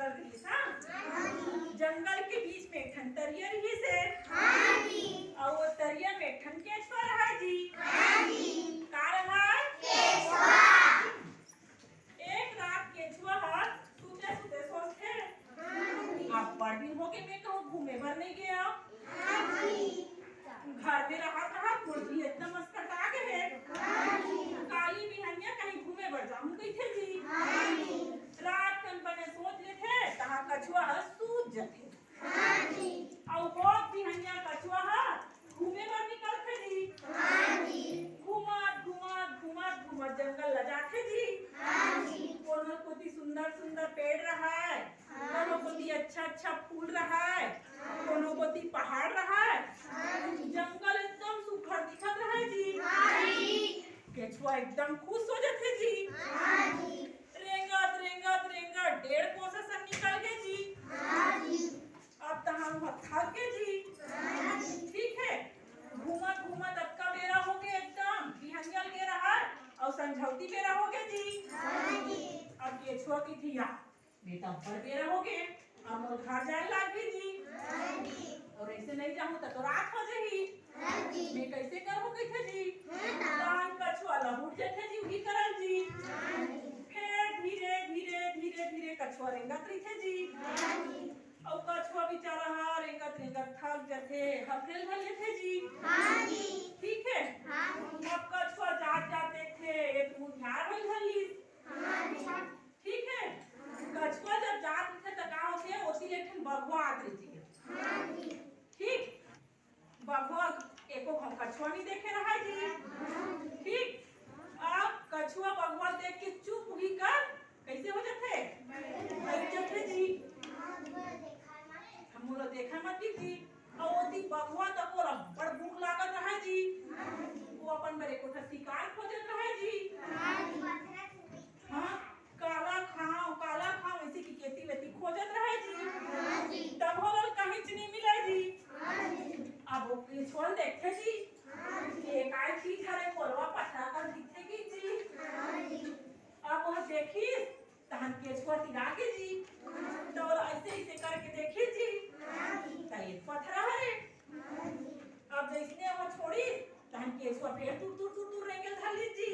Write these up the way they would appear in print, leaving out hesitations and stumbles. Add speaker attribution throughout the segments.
Speaker 1: जंगल रही हाँ जंगल के बीच में एक ठन तरिया रही से और वो तरिया में एक ठन केचुआ रहा जी का रहा एक रात केचुआ सूते सूते सोचते आप बड़ दिन हो गए मैं कहूँ घूमे भर नहीं गया घर में रहा मुर्गी इतना मस्कटा के है काली बिहनिया कहीं घूमे बढ़ जाऊं कही थे जी रात कन बने सोच ले थे कहा कछुआ सूत जथे और वो बिहनिया कछुआ घूमे बढ़ निकल थे जी घुमात घुमात घुमात घुमात जंगल ल जाते जी कोनो कोती सुंदर सुंदर पेड़ रहा है कोनो कोती अच्छा अच्छा फूल रहा है कोनो कोती पहाड़ रहा है जंगल एकदम सुखर दिखत रहा है जी केचुआ एकदम खुश हो जाते जी रेंगत रेंगत रेंगत 1.5 कोसा से निकल गए जी अब तो हम थक गए जी ठीक है घूमत घूमत अब का बेरा हो गया एकदम बिहनिया के रहा और संझौती बेरा हो गया जी अब केचुआ की थी बेटा बड़ बेरा हो गए अब मोर घर जाए लागी जी और ऐसे नहीं जाऊं तो रात हो जाही मैं कैसे करूं कैसे जी दान कछुआ लहुट जाते जी वही करल जी फिर धीरे धीरे धीरे धीरे कछुआ रेंगत रही थे जी और कछुआ बेचारा रेंगत रेंगत थक जाते हफेल भर लेते जी ठीक है अब कछुआ जात जाते थे एक मुझार भर भली ठीक है कछुआ जब जात थे तो का होते ओसी लेठन बगवा आत रही थी ठीक बगवा एको हम कछुआ नहीं देखे रहा जी ठीक अब कछुआ बगवा देख के चुप हुई कर कैसे हो जाते बैठ जाते जी हम बोला देखा मत जी और वो दी बगवा तो पूरा बड़ भूख लागत रहा जी वो अपन मेरे को शिकार खोजत रहा जी हाँ काला खाओ ऐसे की खेती वेती खोजत रहा जी तब हो कहीं नहीं मिला जी अब वो छोड़ देखे जी एक आय चीज हरे कोलवा पठा कर दिखे की जी अब वो देखी तहन केचुआ तिरा के जी तो ऐसे ऐसे करके देखी जी तो एक पथरा हरे अब जैसे वो छोड़ी तहन केचुआ फिर दूर रेंगल धली जी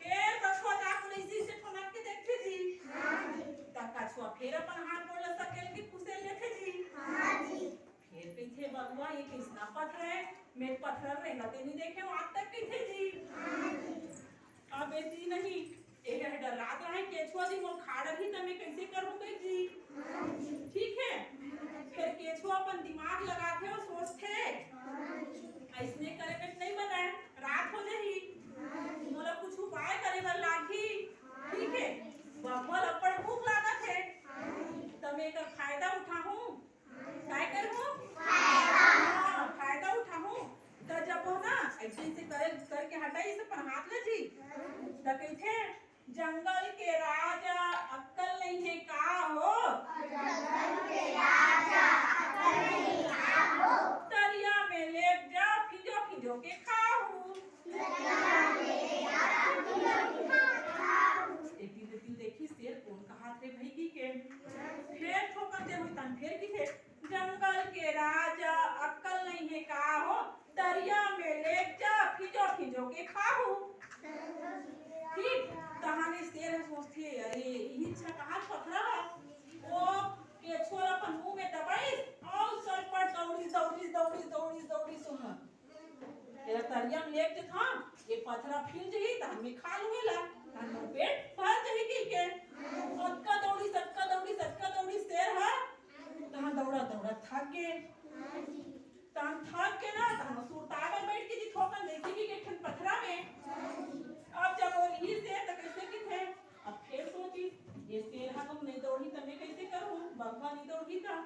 Speaker 1: फिर कछुआ जाकर ऐसे से ठनक के देखी जी तब कछुआ फिर अपन हाथ बोल सकेल के कुसेल लेते जी फिर पीछे बगवा ये किसना पत्थर है मैं पत्थर रेंगते नहीं देखे आज तक पीछे जी अब ऐसी नहीं एक डर रात रहा केचुआ जी वो खाड़ रही तो मैं कैसे करूंगी जी ठीक है फिर केचुआ अपन दिमाग लगाते और सोचते ऐसने करे में नहीं बना रात हो जाही मोला कुछ उपाय करे बर लागी ठीक है बगवा लपड़ भूख लागत है तो मैं का फायदा उठाऊं काय करूं फायदा उठाऊं तो जब हो ना ऐसे ऐसे करके हटाई से पर हाथ ले जी तो कहते जंगल के राजा अक्कल नहीं है का हो तरिया में ले जा फिजो फिजो के खाऊं देखी शेर कौन कहा थे भाई की के फिर ठोकते हुई तन फिर की थे जंगल के राजा अक्कल नहीं है का हो तरिया में ले जा फिजो फिजो के खाऊं ठीक कहानी शेर सोचती अरे ये इच्छा कहाँ पथरा वो केचुआ अपन मुंह में दबाई और सर पर दौड़ी सुन तेरा तरिया में लेके था ये पथरा फिर जही त हमें खा लूला तन पेट भर जही के सटका दौड़ी शेर है तहां दौड़ा थक गए तहां थक के ना तहां सुरता पर बैठ के जी ठोकन देखी कि ठन पथरा में अब जब वो ही शेर तो कैसे की थे अब फिर सोची ये शेर हम नहीं दौड़ी तो मैं कैसे करूं बगवा नहीं दौड़ी था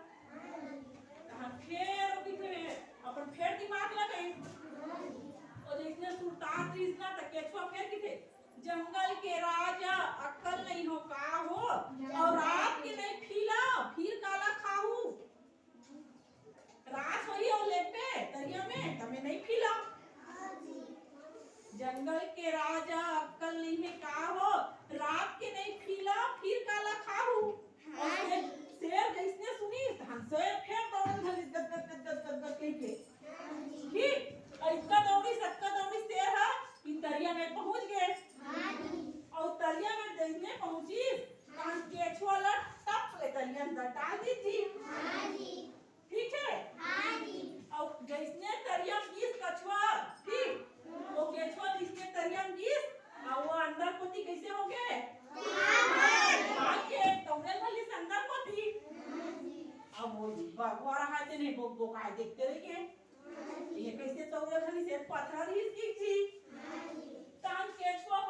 Speaker 1: तहां फिर भी थे अपन फिर दिमाग लगाई और जिसने सुरता तीसना तो केचुआ फिर की थे जंगल के राजा अक्कल नहीं हो का हो और रात के नहीं फीला फिर काला खाऊ रात होई और लेपे तरिया में तमे नहीं फीला जंगल के राजा अक्कल नहीं है का हो रात के नहीं फीला फिर काला खाऊ ओती कैसे हो गए भाग के तौले भली संदर होती अब वो बकवा रहा थे नहीं वो काय देखते रहिए ये कैसे तौले भली से पत्थर ही इसकी थी तान के को